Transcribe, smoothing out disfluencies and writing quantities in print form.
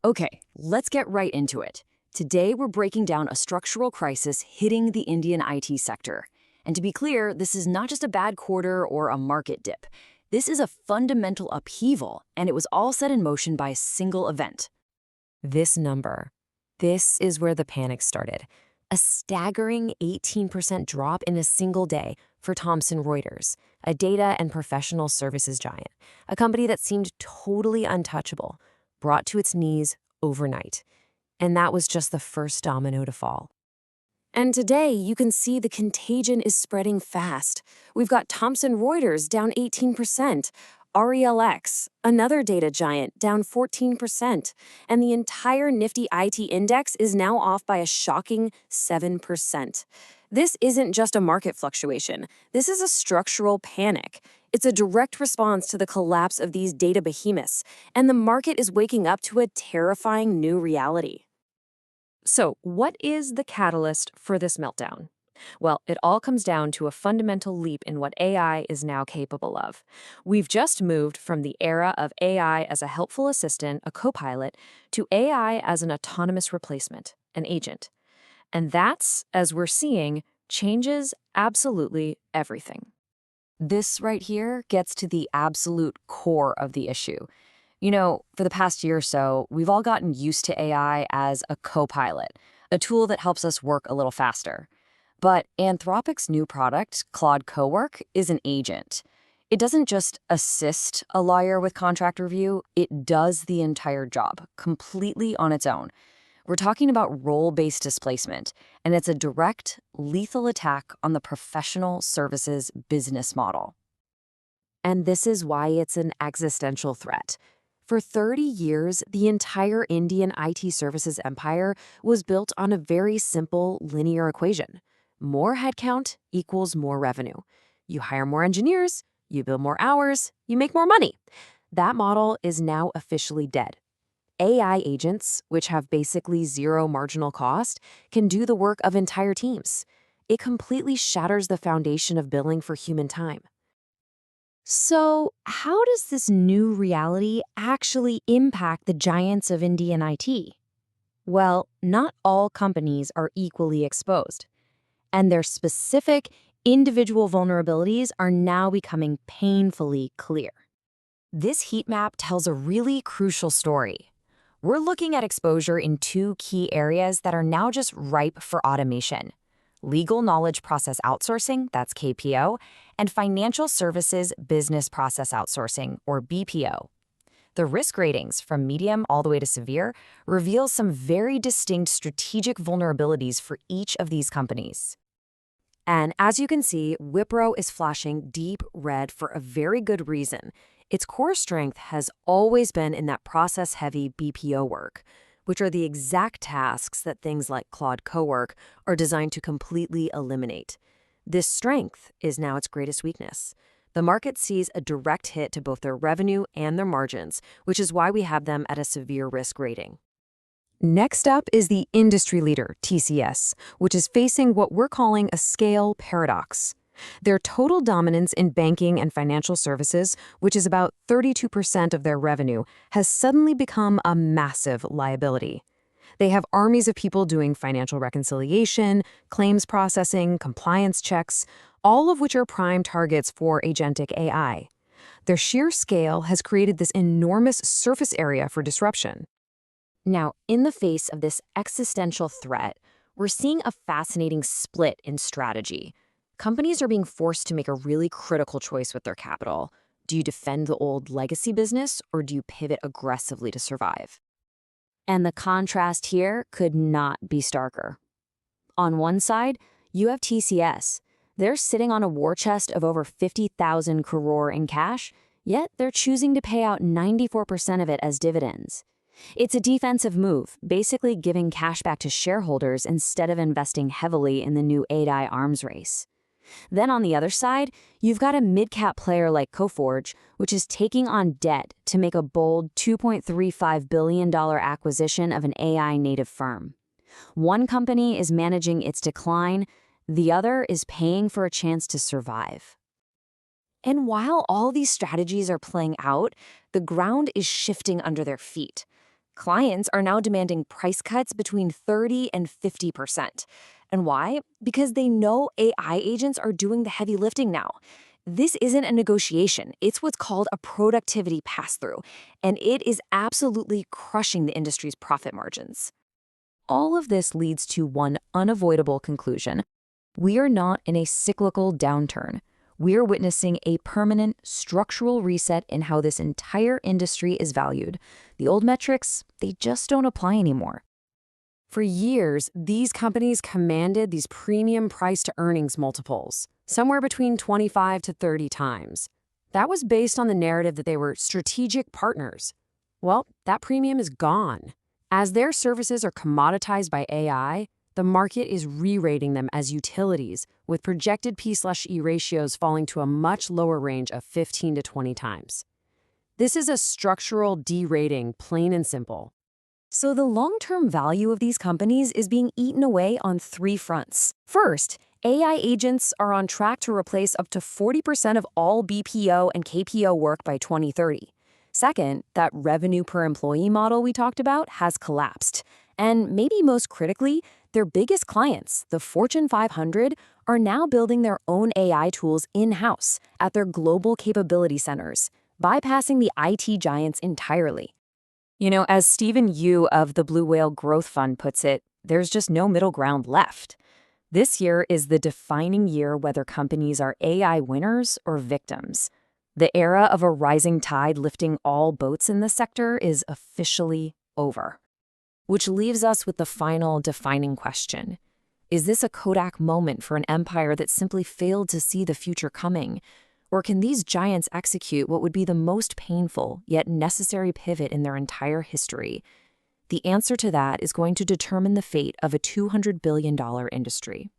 Okay, let's get right into it. Today, we're breaking down a structural crisis hitting the Indian IT sector. And to be clear, this is not just a bad quarter or a market dip. This is a fundamental upheaval, and it was all set in motion by a single event. This number. This is where the panic started. A staggering 18% drop in a single day for Thomson Reuters, a data and professional services giant, a company that seemed totally untouchable, brought to its knees overnight. And that was just the first domino to fall. And today, you can see the contagion is spreading fast. We've got Thomson Reuters down 18%, RELX, another data giant, down 14%, and the entire Nifty IT index is now off by a shocking 7%. This isn't just a market fluctuation. This is a structural panic. It's a direct response to the collapse of these data behemoths, and the market is waking up to a terrifying new reality. So, what is the catalyst for this meltdown? Well, it all comes down to a fundamental leap in what AI is now capable of. We've just moved from the era of AI as a helpful assistant, a co-pilot, to AI as an autonomous replacement, an agent. And that's, as we're seeing, changes absolutely everything. This right here gets to the absolute core of the issue. You know, for the past year or so, we've all gotten used to AI as a co-pilot, a tool that helps us work a little faster. But Anthropic's new product, Claude Cowork, is an agent. It doesn't just assist a lawyer with contract review, it does the entire job, completely on its own. We're talking about role-based displacement, and it's a direct, lethal attack on the professional services business model. And this is why it's an existential threat. For 30 years, the entire Indian IT services empire was built on a very simple linear equation. More headcount equals more revenue. You hire more engineers, you bill more hours, you make more money. That model is now officially dead. AI agents, which have basically zero marginal cost, can do the work of entire teams. It completely shatters the foundation of billing for human time. So, how does this new reality actually impact the giants of Indian IT? Well, not all companies are equally exposed, and their specific, individual vulnerabilities are now becoming painfully clear. This heat map tells a really crucial story. We're looking at exposure in two key areas that are now just ripe for automation: legal knowledge process outsourcing, that's KPO, and financial services business process outsourcing, or BPO. The risk ratings, from medium all the way to severe, reveal some very distinct strategic vulnerabilities for each of these companies. And as you can see, Wipro is flashing deep red for a very good reason. Its core strength has always been in that process-heavy BPO work, which are the exact tasks that things like Claude Cowork are designed to completely eliminate. This strength is now its greatest weakness. The market sees a direct hit to both their revenue and their margins, which is why we have them at a severe risk rating. Next up is the industry leader, TCS, which is facing what we're calling a scale paradox. Their total dominance in banking and financial services, which is about 32% of their revenue, has suddenly become a massive liability. They have armies of people doing financial reconciliation, claims processing, compliance checks, all of which are prime targets for agentic AI. Their sheer scale has created this enormous surface area for disruption. Now, in the face of this existential threat, we're seeing a fascinating split in strategy. Companies are being forced to make a really critical choice with their capital. Do you defend the old legacy business, or do you pivot aggressively to survive? And the contrast here could not be starker. On one side, you have TCS. They're sitting on a war chest of over 50,000 crore in cash, yet they're choosing to pay out 94% of it as dividends. It's a defensive move, basically giving cash back to shareholders instead of investing heavily in the new AI arms race. Then on the other side, you've got a mid-cap player like Coforge, which is taking on debt to make a bold $2.35 billion acquisition of an AI-native firm. One company is managing its decline, the other is paying for a chance to survive. And while all these strategies are playing out, the ground is shifting under their feet. Clients are now demanding price cuts between 30 and 50%. And why? Because they know AI agents are doing the heavy lifting now. This isn't a negotiation. It's what's called a productivity pass-through, and it is absolutely crushing the industry's profit margins. All of this leads to one unavoidable conclusion. We are not in a cyclical downturn. We're witnessing a permanent structural reset in how this entire industry is valued. The old metrics, they just don't apply anymore. For years, these companies commanded these premium price-to-earnings multiples, somewhere between 25 to 30 times. That was based on the narrative that they were strategic partners. Well, that premium is gone. As their services are commoditized by AI, the market is re-rating them as utilities, with projected P/E ratios falling to a much lower range of 15 to 20 times. This is a structural de-rating, plain and simple. So the long-term value of these companies is being eaten away on three fronts. First, AI agents are on track to replace up to 40% of all BPO and KPO work by 2030. Second, that revenue per employee model we talked about has collapsed. And maybe most critically, their biggest clients, the Fortune 500, are now building their own AI tools in-house at their global capability centers, bypassing the IT giants entirely. You know, as Stephen Yu of the Blue Whale Growth Fund puts it, there's just no middle ground left. This year is the defining year whether companies are AI winners or victims. The era of a rising tide lifting all boats in the sector is officially over. Which leaves us with the final defining question. Is this a Kodak moment for an empire that simply failed to see the future coming? Or can these giants execute what would be the most painful yet necessary pivot in their entire history? The answer to that is going to determine the fate of a $200 billion industry.